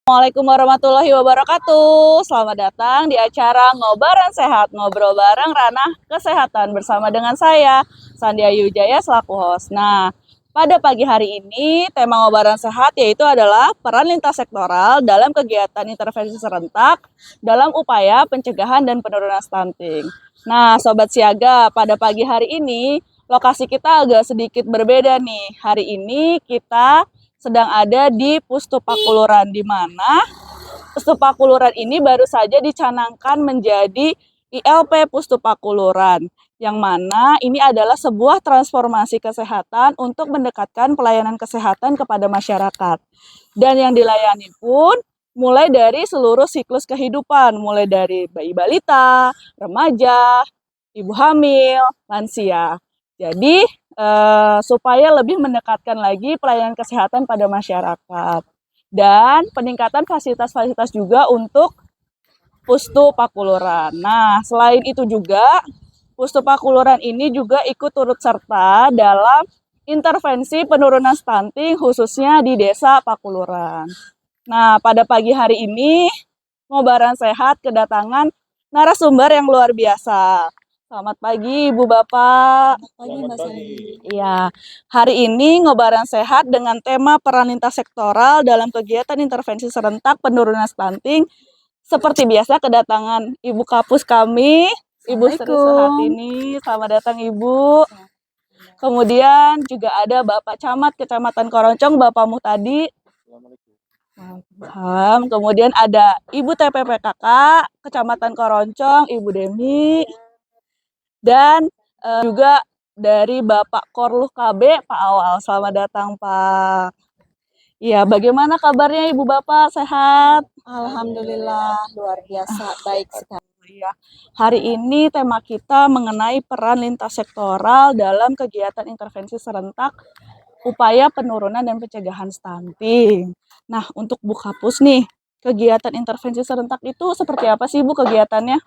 Assalamualaikum warahmatullahi wabarakatuh. Selamat datang di acara Ngobaran Sehat, ngobrol bareng ranah kesehatan bersama dengan saya, Sandia Yujaya selaku host. Nah, pada pagi hari ini tema Ngobaran Sehat yaitu adalah peran lintas sektoral dalam kegiatan intervensi serentak dalam upaya pencegahan dan penurunan stunting. Nah, Sobat Siaga, pada pagi hari ini lokasi kita agak sedikit berbeda nih. Hari ini kita sedang ada di Pustu Pakuluran, di mana Pustu Pakuluran ini baru saja dicanangkan menjadi ILP Pustu Pakuluran, yang mana ini adalah sebuah transformasi kesehatan untuk mendekatkan pelayanan kesehatan kepada masyarakat. Dan yang dilayani pun mulai dari seluruh siklus kehidupan, mulai dari bayi balita, remaja, ibu hamil, lansia. Jadi supaya lebih mendekatkan lagi pelayanan kesehatan pada masyarakat. Dan peningkatan fasilitas-fasilitas juga untuk Pustu Pakuluran. Nah, selain itu juga, Pustu Pakuluran ini juga ikut turut serta dalam intervensi penurunan stunting khususnya di Desa Pakuluran. Nah, pada pagi hari ini, Ngobaran Sehat kedatangan narasumber yang luar biasa. Selamat pagi Ibu Bapak. Selamat pagi Mbak Sandi. Iya, hari ini Ngobaran Sehat dengan tema peran lintas sektoral dalam kegiatan intervensi serentak penurunan stunting. Seperti biasa kedatangan Ibu Kapus kami, Ibu Sri Sehatini. Selamat datang Ibu. Kemudian juga ada Bapak Camat Kecamatan Koroncong, Bapak Muhtadi. Kemudian ada Ibu TPPKK Kecamatan Koroncong, Ibu Demi. Dan juga dari Bapak Korluh KB, Pak Awal. Selamat datang, Pak. Iya, bagaimana kabarnya Ibu Bapak? Sehat? Alhamdulillah, luar biasa, baik sekali. Iya. Hari ini tema kita mengenai peran lintas sektoral dalam kegiatan intervensi serentak upaya penurunan dan pencegahan stunting. Nah, untuk Bu Kapus nih, kegiatan intervensi serentak itu seperti apa sih Bu kegiatannya?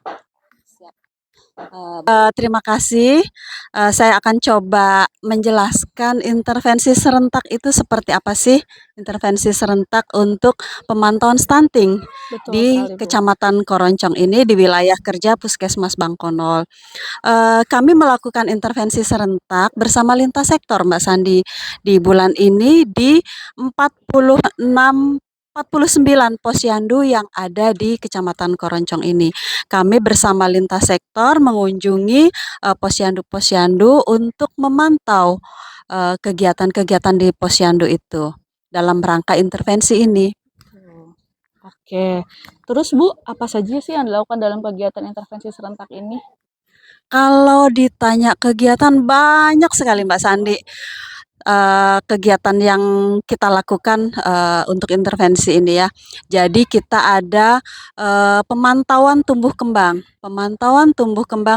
Terima kasih. Saya akan coba menjelaskan intervensi serentak itu seperti apa sih? Intervensi serentak untuk pemantauan stunting Betul di sekali, Bu. Kecamatan Koroncong ini di wilayah kerja Puskesmas Bangkonol. Kami melakukan intervensi serentak bersama lintas sektor, Mbak Sandi. Di bulan ini di 49 posyandu yang ada di Kecamatan Koroncong ini. Kami bersama lintas sektor mengunjungi posyandu-posyandu untuk memantau kegiatan-kegiatan di posyandu itu dalam rangka intervensi ini. Oke, terus Bu, apa saja sih yang dilakukan dalam kegiatan intervensi serentak ini? Kalau ditanya kegiatan banyak sekali Mbak Sandi. Kegiatan yang kita lakukan untuk intervensi ini ya. Jadi kita ada pemantauan tumbuh kembang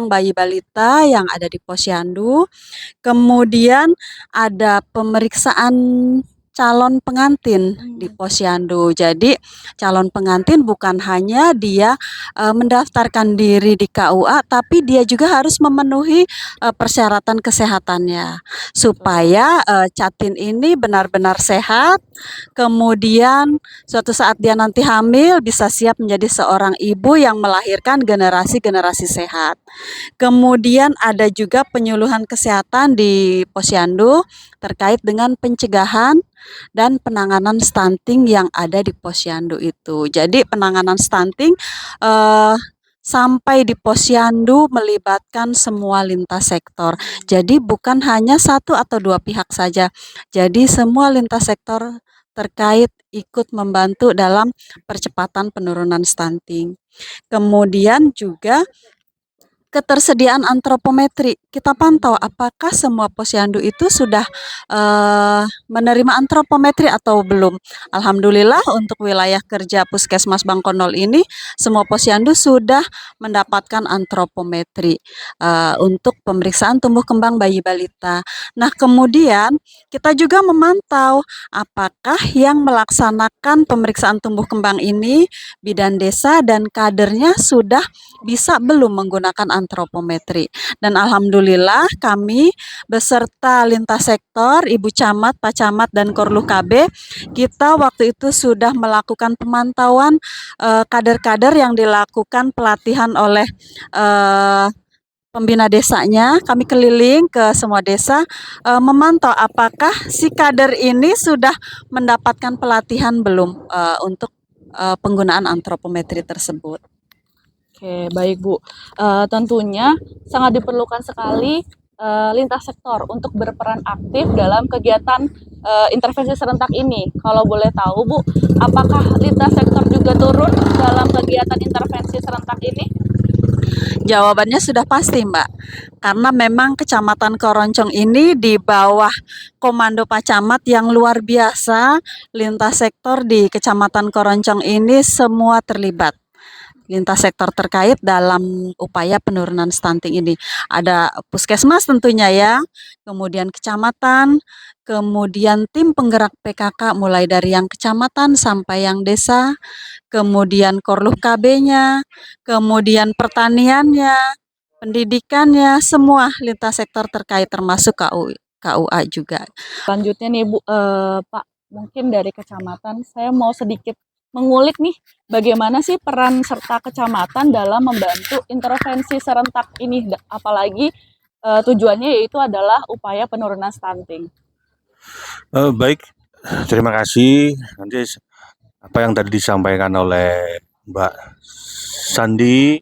bayi balita yang ada di posyandu. Kemudian ada pemeriksaan calon pengantin di posyandu. Jadi calon pengantin bukan hanya dia mendaftarkan diri di KUA, tapi dia juga harus memenuhi persyaratan kesehatannya supaya Catin ini benar-benar sehat. Kemudian suatu saat dia nanti hamil bisa siap menjadi seorang ibu yang melahirkan generasi-generasi sehat. Kemudian ada juga penyuluhan kesehatan di posyandu terkait dengan pencegahan dan penanganan stunting yang ada di posyandu itu. Jadi penanganan stunting sampai di posyandu melibatkan semua lintas sektor. Jadi bukan hanya satu atau dua pihak saja. Jadi semua lintas sektor terkait ikut membantu dalam percepatan penurunan stunting. Kemudian juga ketersediaan antropometri. Kita pantau apakah semua posyandu itu sudah menerima antropometri atau belum. Alhamdulillah untuk wilayah kerja Puskesmas Bangkonol ini semua posyandu sudah mendapatkan antropometri untuk pemeriksaan tumbuh kembang bayi balita. Nah, kemudian kita juga memantau apakah yang melaksanakan pemeriksaan tumbuh kembang ini bidan desa dan kadernya sudah bisa belum menggunakan antropometri. Dan alhamdulillah kami beserta lintas sektor, Ibu Camat, Pak Camat, dan Korlu KB, kita waktu itu sudah melakukan pemantauan kader-kader yang dilakukan pelatihan oleh pembina desanya. Kami keliling ke semua desa memantau apakah si kader ini sudah mendapatkan pelatihan belum untuk penggunaan antropometri tersebut. Oke, baik Bu. Tentunya sangat diperlukan sekali lintas sektor untuk berperan aktif dalam kegiatan intervensi serentak ini. Kalau boleh tahu Bu, apakah lintas sektor juga turun dalam kegiatan intervensi serentak ini? Jawabannya sudah pasti, Mbak. Karena memang Kecamatan Koroncong ini di bawah komando Pak Camat yang luar biasa. Lintas sektor di Kecamatan Koroncong ini semua terlibat. Lintas sektor terkait dalam upaya penurunan stunting ini. Ada puskesmas tentunya ya, kemudian kecamatan, kemudian tim penggerak PKK mulai dari yang kecamatan sampai yang desa, kemudian Korluh KB-nya, kemudian pertaniannya, pendidikannya, semua lintas sektor terkait termasuk KUA juga. Selanjutnya nih Bu, Pak, mungkin dari kecamatan saya mau sedikit mengulik nih bagaimana sih peran serta kecamatan dalam membantu intervensi serentak ini, apalagi tujuannya yaitu adalah upaya penurunan stunting. Baik, terima kasih. Nanti apa yang tadi disampaikan oleh Mbak Sandi,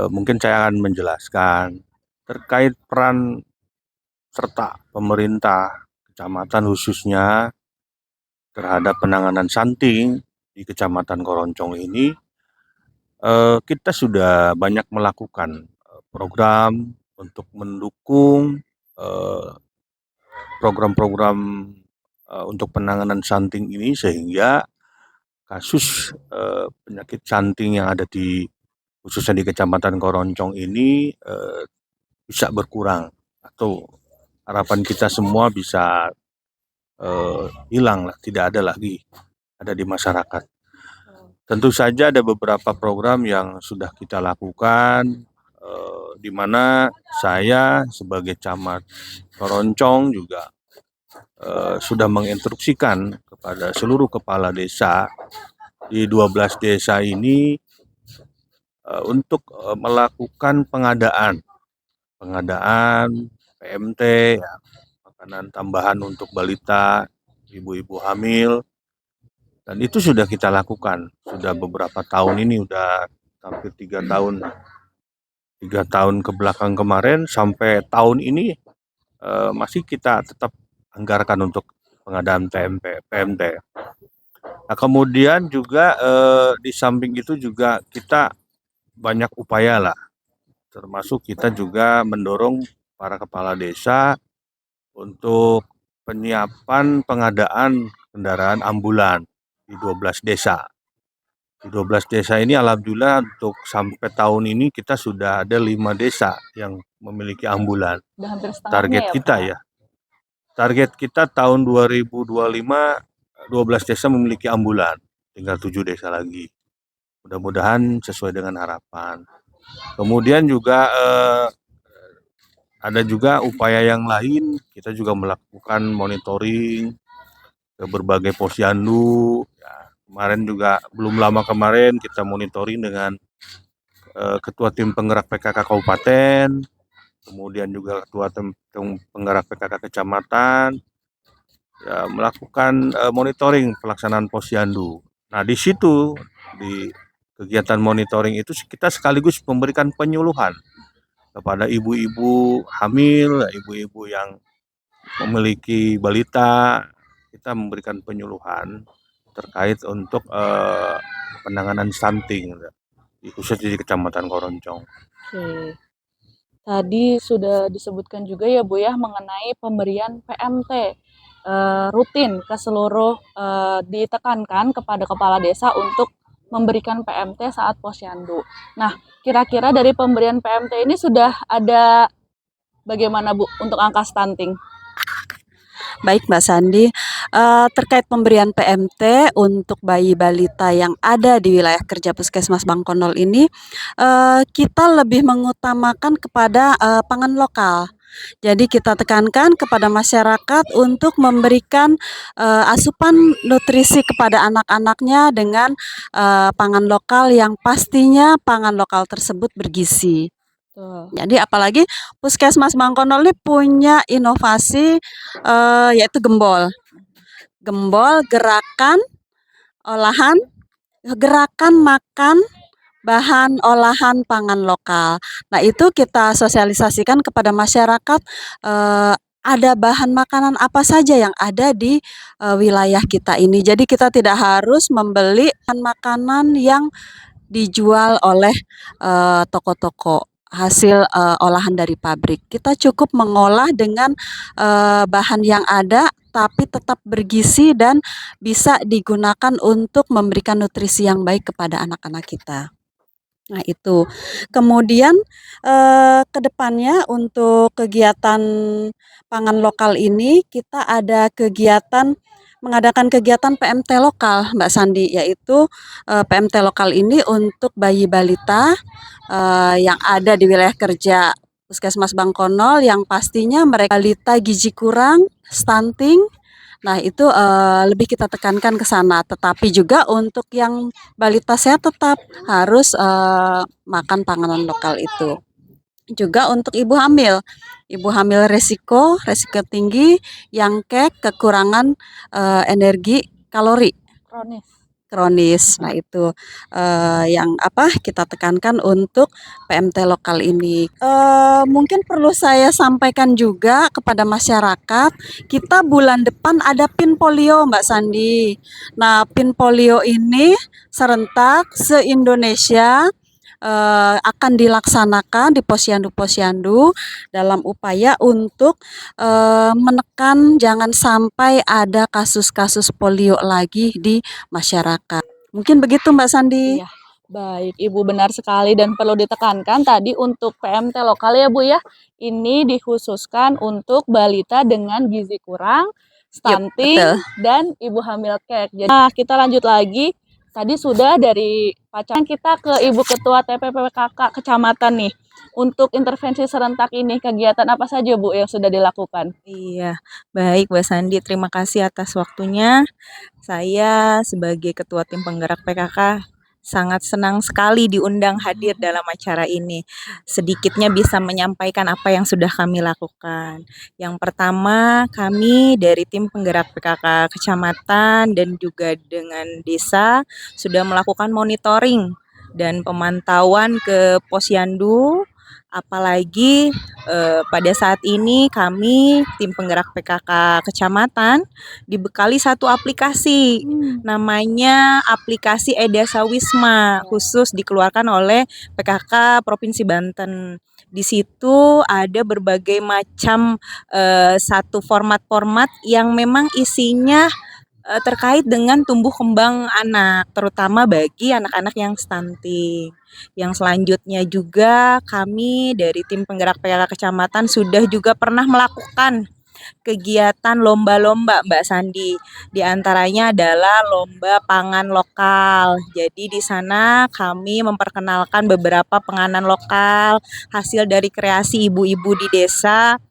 mungkin saya akan menjelaskan terkait peran serta pemerintah kecamatan khususnya terhadap penanganan stunting di Kecamatan Koroncong ini. Kita sudah banyak melakukan program untuk mendukung program-program untuk penanganan stunting ini, sehingga kasus penyakit stunting yang ada khususnya di Kecamatan Koroncong ini bisa berkurang, atau harapan kita semua bisa hilang, tidak ada lagi ada di masyarakat. Tentu saja ada beberapa program yang sudah kita lakukan, di mana saya sebagai camat Koroncong juga sudah menginstruksikan kepada seluruh kepala desa di 12 desa ini untuk melakukan pengadaan PMT, ya, makanan tambahan untuk balita, ibu-ibu hamil, dan itu sudah kita lakukan sudah beberapa tahun ini, udah hampir 3 tahun ke belakang kemarin sampai tahun ini masih kita tetap anggarkan untuk pengadaan PMT. Nah, kemudian juga di samping itu juga kita banyak upaya lah, termasuk kita juga mendorong para kepala desa untuk penyiapan pengadaan kendaraan ambulan di 12 desa. Di 12 desa ini alhamdulillah untuk sampai tahun ini kita sudah ada 5 desa yang memiliki ambulan. Udah hampir setengahnya Target ya, kita Pak? ya. Target kita tahun 2025 12 desa memiliki ambulan, tinggal 7 desa lagi. Mudah-mudahan sesuai dengan harapan. Kemudian juga ada juga upaya yang lain, kita juga melakukan monitoring ke berbagai posyandu. Ya, kemarin juga belum lama kemarin kita monitoring dengan Ketua Tim Penggerak PKK Kabupaten, kemudian juga Ketua Tim Penggerak PKK Kecamatan, ya, melakukan monitoring pelaksanaan posyandu. Nah, di situ di kegiatan monitoring itu kita sekaligus memberikan penyuluhan kepada ibu-ibu hamil, ibu-ibu yang memiliki balita. Kita memberikan penyuluhan terkait untuk penanganan stunting, khususnya di Kecamatan Koroncong. Oke. Tadi sudah disebutkan juga ya Bu ya mengenai pemberian PMT rutin ke seluruh, ditekankan kepada kepala desa untuk memberikan PMT saat posyandu. Nah, kira-kira dari pemberian PMT ini sudah ada bagaimana Bu untuk angka stunting? Baik Mbak Sandi, terkait pemberian PMT untuk bayi balita yang ada di wilayah kerja Puskesmas Bangkonol ini, kita lebih mengutamakan kepada, pangan lokal. Jadi kita tekankan kepada masyarakat untuk memberikan, asupan nutrisi kepada anak-anaknya dengan, pangan lokal yang pastinya pangan lokal tersebut bergizi. Betul. Jadi apalagi Puskesmas Bangkonol ini punya inovasi, yaitu Gembol. Gembol olahan gerakan makan bahan olahan pangan lokal. Nah, itu kita sosialisasikan kepada masyarakat, ada bahan makanan apa saja yang ada di, wilayah kita ini. Jadi kita tidak harus membeli bahan makanan yang dijual oleh, toko-toko hasil, olahan dari pabrik. Kita cukup mengolah dengan, bahan yang ada, tapi tetap bergizi dan bisa digunakan untuk memberikan nutrisi yang baik kepada anak-anak kita. Nah itu. Kemudian, ke depannya untuk kegiatan pangan lokal ini, kita ada mengadakan kegiatan PMT lokal, Mbak Sandi, yaitu, PMT lokal ini untuk bayi balita, yang ada di wilayah kerja Puskesmas Bangkonol yang pastinya mereka balita gizi kurang, stunting. Nah itu, lebih kita tekankan ke sana, tetapi juga untuk yang balita sehat tetap harus, makan panganan lokal itu. Juga untuk ibu hamil resiko tinggi yang kekurangan, energi kalori Kronis. kronis. Nah itu, yang kita tekankan untuk PMT lokal ini. Mungkin perlu saya sampaikan juga kepada masyarakat, kita bulan depan ada PIN polio Mbak Sandi. Nah PIN polio ini serentak se-Indonesia, akan dilaksanakan di posyandu-posyandu dalam upaya untuk, menekan jangan sampai ada kasus-kasus polio lagi di masyarakat. Mungkin begitu Mbak Sandi. Iya. Baik, Ibu benar sekali dan perlu ditekankan tadi untuk PMT lokal ya Bu ya, ini dikhususkan untuk balita dengan gizi kurang, stunting, betul. dan ibu hamil kek. Nah, kita lanjut lagi. Tadi sudah dari pacaran kita ke Ibu Ketua TPPKK Kecamatan nih. Untuk intervensi serentak ini, kegiatan apa saja Bu yang sudah dilakukan? Iya, baik Mbak Sandi, terima kasih atas waktunya. Saya sebagai Ketua Tim Penggerak PKK sangat senang sekali diundang hadir dalam acara ini. Sedikitnya bisa menyampaikan apa yang sudah kami lakukan. Yang pertama, kami dari Tim Penggerak PKK Kecamatan dan juga dengan desa sudah melakukan monitoring dan pemantauan ke posyandu. Apalagi pada saat ini kami tim penggerak PKK Kecamatan dibekali satu aplikasi namanya aplikasi Edesa Wisma khusus dikeluarkan oleh PKK Provinsi Banten. Di situ ada berbagai macam satu format-format yang memang isinya terkait dengan tumbuh kembang anak, terutama bagi anak-anak yang stunting. Yang selanjutnya juga kami dari tim penggerak PKK Kecamatan sudah juga pernah melakukan kegiatan lomba-lomba Mbak Sandi. Di antaranya adalah lomba pangan lokal. Jadi di sana kami memperkenalkan beberapa penganan lokal hasil dari kreasi ibu-ibu di desa.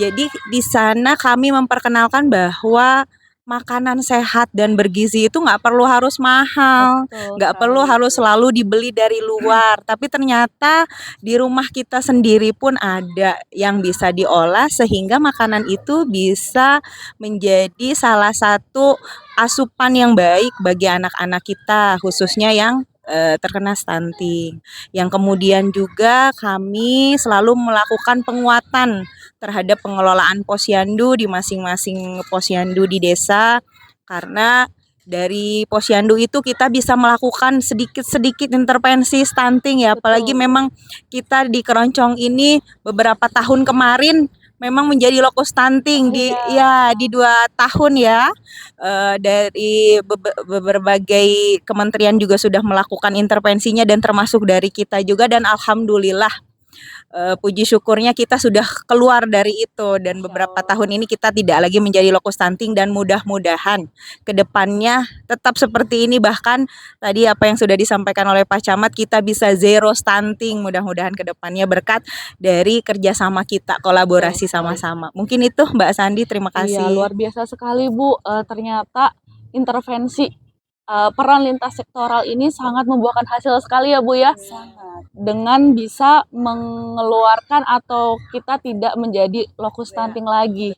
Jadi di sana kami memperkenalkan bahwa makanan sehat dan bergizi itu nggak perlu harus mahal, Betul nggak perlu sekali. harus selalu dibeli dari luar. Tapi ternyata di rumah kita sendiri pun ada yang bisa diolah sehingga makanan itu bisa menjadi salah satu asupan yang baik bagi anak-anak kita, khususnya yang terkena stunting. Yang kemudian juga kami selalu melakukan penguatan terhadap pengelolaan posyandu di masing-masing posyandu di desa karena dari posyandu itu kita bisa melakukan sedikit-sedikit intervensi stunting ya, apalagi Betul. memang kita di Keroncong ini beberapa tahun kemarin memang menjadi lokus stunting di Iya. 2 tahun ya. Dari berbagai kementerian juga sudah melakukan intervensinya dan termasuk dari kita juga dan alhamdulillah puji syukurnya kita sudah keluar dari itu dan beberapa tahun ini kita tidak lagi menjadi lokus stunting dan mudah-mudahan ke depannya tetap seperti ini, bahkan tadi apa yang sudah disampaikan oleh Pak Camat kita bisa zero stunting mudah-mudahan ke depannya berkat dari kerjasama kita, kolaborasi sama-sama. Mungkin itu Mbak Sandi, terima Iya, kasih. luar biasa sekali Bu. Ternyata intervensi peran lintas sektoral ini sangat membuahkan hasil sekali ya Bu ya. Dengan bisa mengeluarkan atau kita tidak menjadi lokus stunting lagi.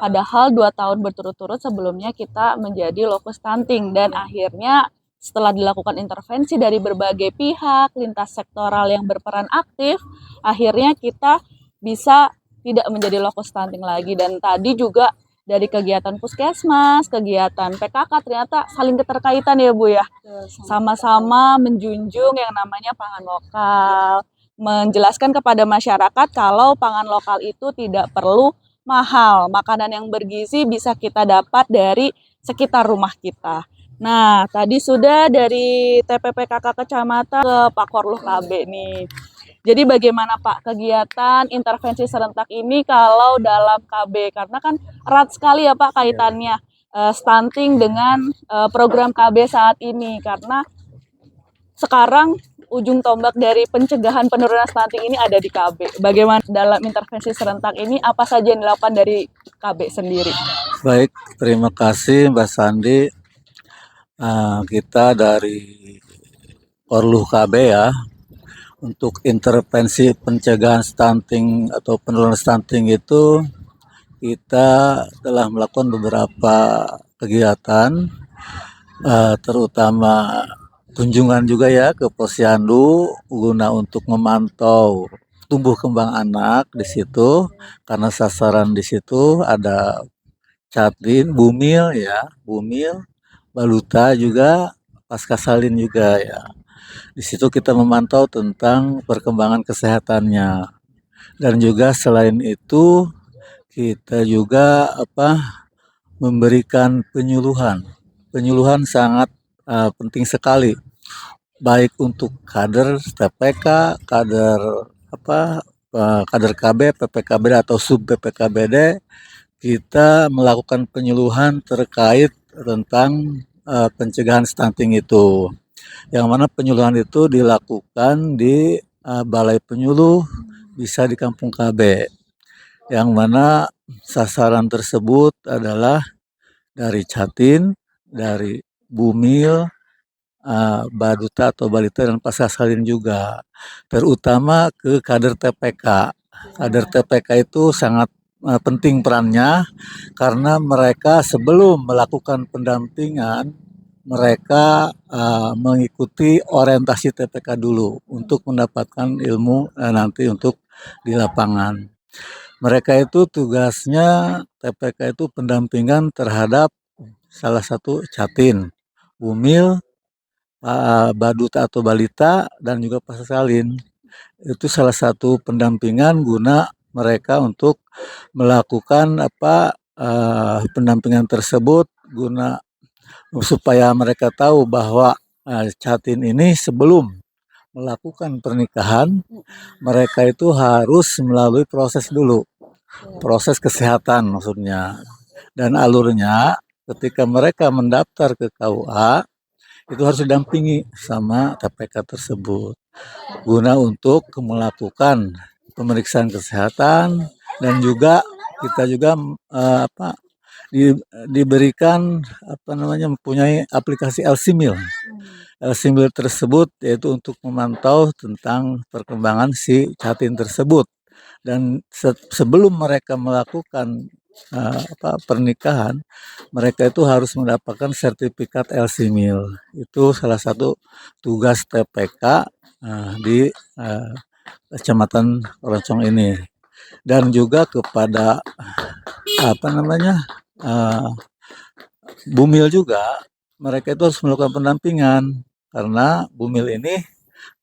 Padahal 2 tahun berturut-turut sebelumnya kita menjadi lokus stunting dan akhirnya setelah dilakukan intervensi dari berbagai pihak, lintas sektoral yang berperan aktif, akhirnya kita bisa tidak menjadi lokus stunting lagi. Dan tadi juga dari kegiatan puskesmas, kegiatan PKK ternyata saling keterkaitan ya Bu ya. Sama-sama menjunjung yang namanya pangan lokal, menjelaskan kepada masyarakat kalau pangan lokal itu tidak perlu mahal. Makanan yang bergizi bisa kita dapat dari sekitar rumah kita. Nah, tadi sudah dari TPPKK Kecamatan ke Pak Korluh KB nih. Jadi bagaimana Pak kegiatan intervensi serentak ini kalau dalam KB? Karena kan erat sekali ya Pak kaitannya stunting dengan program KB saat ini. Karena sekarang ujung tombak dari pencegahan penurunan stunting ini ada di KB. Bagaimana dalam intervensi serentak ini, apa saja yang dilakukan dari KB sendiri? Baik, terima kasih Mbak Sandi. Kita dari Korluh KB ya, untuk intervensi pencegahan stunting atau penurunan stunting itu kita telah melakukan beberapa kegiatan, terutama kunjungan juga ya ke Posyandu guna untuk memantau tumbuh kembang anak di situ, karena sasaran di situ ada Catin, Bumil ya, Bumil, Baluta juga, Pasca Salin juga ya. Di situ kita memantau tentang perkembangan kesehatannya. Dan juga selain itu kita juga memberikan penyuluhan. Penyuluhan sangat penting sekali, baik untuk kader TPK, kader KB, PPKBD atau sub PPKBD. Kita melakukan penyuluhan terkait tentang pencegahan stunting itu, yang mana penyuluhan itu dilakukan di balai penyuluh, bisa di kampung KB, yang mana sasaran tersebut adalah dari Catin, dari Bumil, Baduta atau Balita dan Pasca Salin juga, terutama ke kader TPK. Kader TPK itu sangat penting perannya, karena mereka sebelum melakukan pendampingan mereka mengikuti orientasi TPK dulu untuk mendapatkan ilmu nanti untuk di lapangan. Mereka itu tugasnya TPK itu pendampingan terhadap salah satu Catin, Bumil, Baduta atau Balita dan juga Pasca Salin. Itu salah satu pendampingan guna mereka untuk melakukan pendampingan tersebut guna supaya mereka tahu bahwa Catin ini sebelum melakukan pernikahan mereka itu harus melalui proses dulu, proses kesehatan maksudnya. Dan alurnya ketika mereka mendaftar ke KUA itu harus didampingi sama TPK tersebut guna untuk melakukan pemeriksaan kesehatan, dan juga kita juga diberikan mempunyai aplikasi LCMIL. LCMIL tersebut yaitu untuk memantau tentang perkembangan si Catin tersebut, dan sebelum mereka melakukan pernikahan mereka itu harus mendapatkan sertifikat LCMIL. Itu salah satu tugas TPK di Kecamatan Roncong ini. Dan juga kepada Bumil juga, mereka itu harus melakukan pendampingan, karena Bumil ini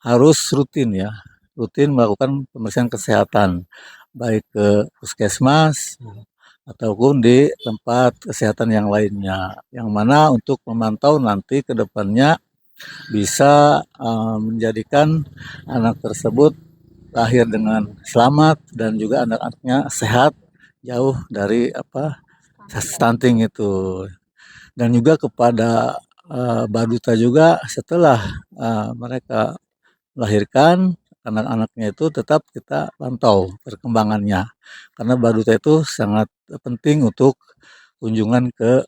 harus rutin melakukan pemeriksaan kesehatan baik ke puskesmas ataupun di tempat kesehatan yang lainnya, yang mana untuk memantau nanti ke depannya bisa menjadikan anak tersebut lahir dengan selamat dan juga anak-anaknya sehat, jauh dari stunting itu. Dan juga kepada Baduta juga setelah mereka melahirkan, anak-anaknya itu tetap kita pantau perkembangannya. Karena Baduta itu sangat penting untuk kunjungan ke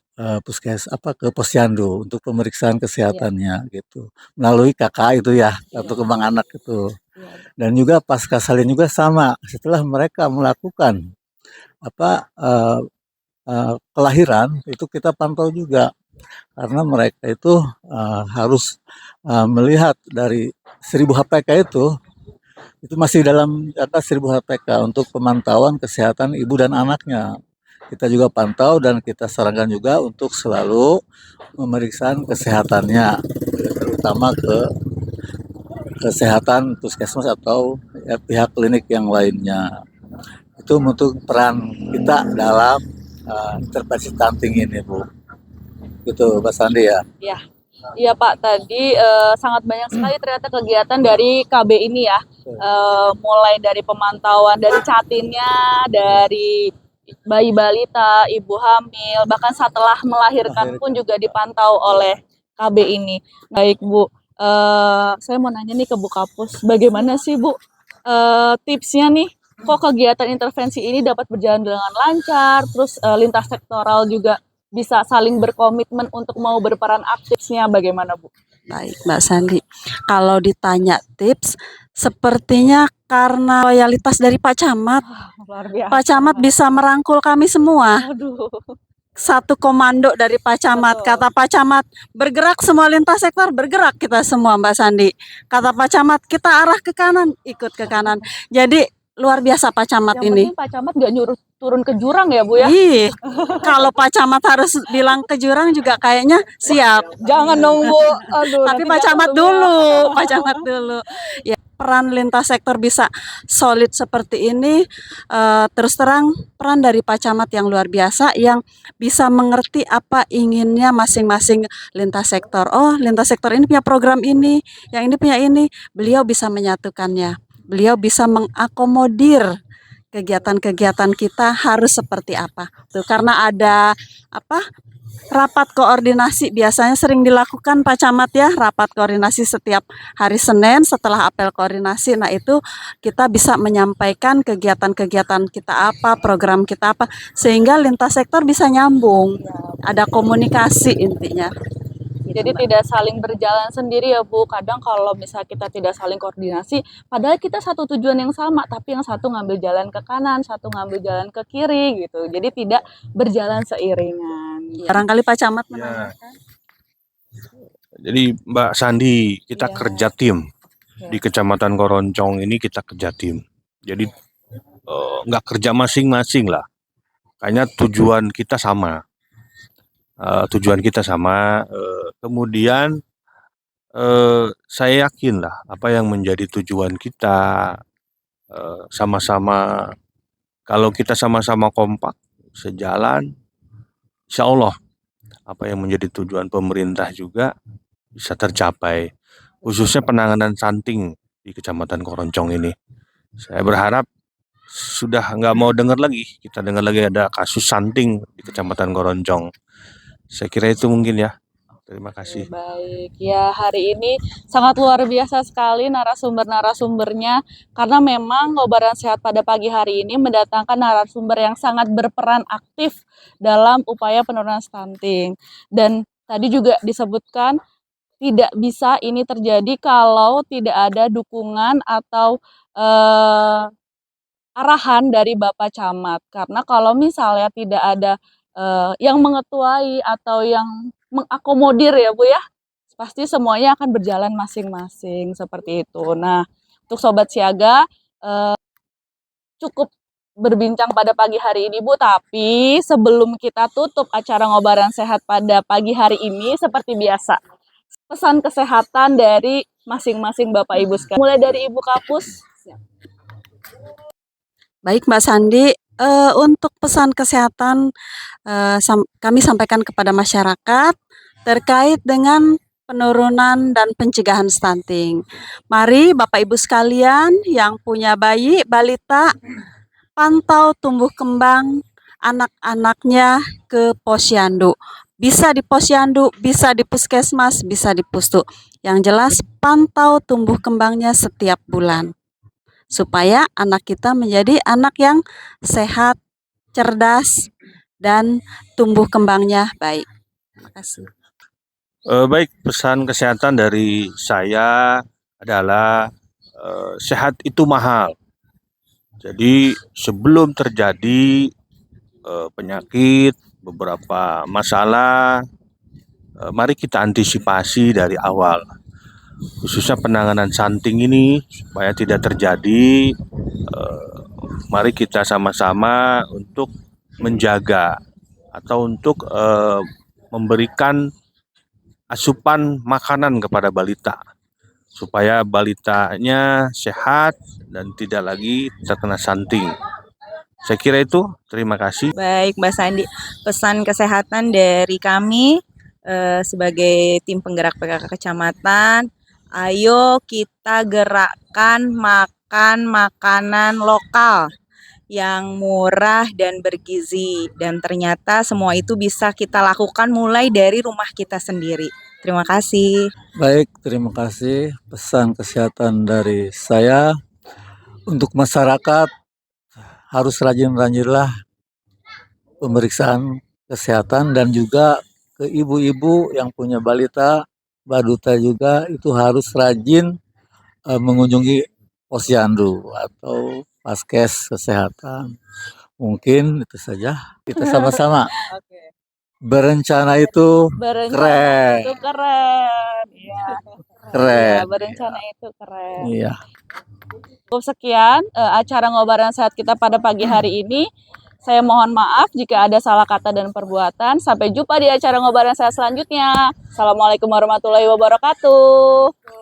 ke posyandu untuk pemeriksaan kesehatannya gitu. Melalui KK itu ya, kartu kembang anak itu. Dan juga pasca salin juga sama, setelah mereka melakukan eh, kelahiran itu kita pantau juga karena mereka itu harus melihat dari 1000 HPK itu masih dalam data 1000 HPK untuk pemantauan kesehatan ibu dan anaknya. Kita juga pantau dan kita sarankan juga untuk selalu memeriksa kesehatannya, terutama ke kesehatan puskesmas atau pihak klinik yang lainnya. Itu untuk peran kita dalam intervensi stunting ini, Bu. Gitu, Mbak Sandi ya. Iya, iya Pak. Tadi sangat banyak sekali ternyata kegiatan dari KB ini ya. Mulai dari pemantauan dari catinnya, dari bayi balita, ibu hamil, bahkan setelah melahirkan pun juga dipantau oleh KB ini. Baik Bu, saya mau nanya nih ke Bu Kapus, bagaimana sih Bu tipsnya nih? Kok kegiatan intervensi ini dapat berjalan dengan lancar, terus lintas sektoral juga bisa saling berkomitmen untuk mau berperan aktifnya, bagaimana Bu? Baik, Mbak Sandi. Kalau ditanya tips, sepertinya karena loyalitas dari Pak Camat. Luar biasa. Pak Camat bisa merangkul kami semua. Aduh. Satu komando dari Pak Camat. Betul. Kata Pak Camat, bergerak semua lintas sektor, bergerak kita semua, Mbak Sandi. Kata Pak Camat, kita arah ke kanan, ikut ke kanan. Jadi luar biasa Pak Camat Yang ini. penting Pak Camat nggak nyuruh turun ke jurang ya Bu ya? Ih, kalau Pak Camat harus bilang ke jurang juga kayaknya siap. Jangan dong Bu. Aduh, Tapi nanti Pak Camat jatuh ya. dulu, Pak Camat dulu. Ya, peran lintas sektor bisa solid seperti ini, terus terang peran dari Pak Camat yang luar biasa, yang bisa mengerti apa inginnya masing-masing lintas sektor. Oh, lintas sektor ini punya program ini, yang ini punya ini. Beliau bisa menyatukannya. Beliau bisa mengakomodir kegiatan-kegiatan kita harus seperti apa. Tuh, karena ada rapat koordinasi biasanya sering dilakukan Pak Camat ya, rapat koordinasi setiap hari Senin setelah apel koordinasi. Nah, itu kita bisa menyampaikan kegiatan-kegiatan kita apa, program kita apa, sehingga lintas sektor bisa nyambung. Ada komunikasi intinya. Jadi tidak saling berjalan sendiri ya Bu. Kadang kalau misalnya kita tidak saling koordinasi, padahal kita satu tujuan yang sama, tapi yang satu ngambil jalan ke kanan, satu ngambil jalan ke kiri gitu. Jadi tidak berjalan seiringan. Barangkali Pak Camat Ya. menanyakan. Jadi Mbak Sandi, kita Iya. kerja tim Iya. di Kecamatan Koroncong ini, kita kerja tim. Jadi nggak kerja masing-masing lah. Kayaknya tujuan kita sama. Kemudian saya yakin lah apa yang menjadi tujuan kita, sama-sama, kalau kita sama-sama kompak sejalan, insya Allah apa yang menjadi tujuan pemerintah juga bisa tercapai, khususnya penanganan stunting di Kecamatan Koroncong ini. Saya berharap sudah nggak mau dengar lagi, kita dengar lagi ada kasus stunting di Kecamatan Koroncong. Saya kira itu mungkin ya. Terima kasih. Baik, ya hari ini sangat luar biasa sekali narasumber-narasumbernya, karena memang Ngobaran Sehat pada pagi hari ini mendatangkan narasumber yang sangat berperan aktif dalam upaya penurunan stunting. Dan tadi juga disebutkan tidak bisa ini terjadi kalau tidak ada dukungan atau arahan dari Bapak Camat. Karena kalau misalnya tidak ada yang mengetuai atau yang mengakomodir ya Bu ya, pasti semuanya akan berjalan masing-masing seperti itu. Nah, untuk Sobat Siaga cukup berbincang pada pagi hari ini Bu, tapi sebelum kita tutup acara Ngobaran Sehat pada pagi hari ini, seperti biasa, pesan kesehatan dari masing-masing Bapak Ibu sekalian. Mulai dari Ibu Kapus. Baik Mbak Sandi, untuk pesan kesehatan kami sampaikan kepada masyarakat terkait dengan penurunan dan pencegahan stunting. Mari Bapak Ibu sekalian yang punya bayi, balita, pantau tumbuh kembang anak-anaknya ke posyandu. Bisa di posyandu, bisa di puskesmas, bisa di pustu. Yang jelas pantau tumbuh kembangnya setiap bulan. Supaya anak kita menjadi anak yang sehat, cerdas, dan tumbuh kembangnya baik. Terima kasih. Baik, pesan kesehatan dari saya adalah sehat itu mahal. Jadi sebelum terjadi penyakit, beberapa masalah, mari kita antisipasi dari awal. Khususnya penanganan stunting ini supaya tidak terjadi, mari kita sama-sama untuk menjaga atau untuk memberikan asupan makanan kepada balita supaya balitanya sehat dan tidak lagi terkena stunting. Saya kira itu. Terima kasih. Baik, Mbak Sandi, pesan kesehatan dari kami sebagai tim penggerak PKK Kecamatan, ayo kita gerakkan makan makanan lokal yang murah dan bergizi. Dan ternyata semua itu bisa kita lakukan mulai dari rumah kita sendiri. Terima kasih. Baik, terima kasih. Pesan kesehatan dari saya untuk masyarakat harus rajin-rajinlah pemeriksaan kesehatan dan juga ke ibu-ibu yang punya balita, baduta juga itu harus rajin mengunjungi posyandu atau paskes kesehatan. Mungkin itu saja. Kita sama-sama berencana itu Berencana keren. itu keren. Iya. Keren. Iya, berencana itu keren. Iya. Cukup sekian acara ngobaran sehat kita pada pagi hari ini. Saya mohon maaf jika ada salah kata dan perbuatan. Sampai jumpa di acara ngobaran sehat selanjutnya. Assalamualaikum warahmatullahi wabarakatuh.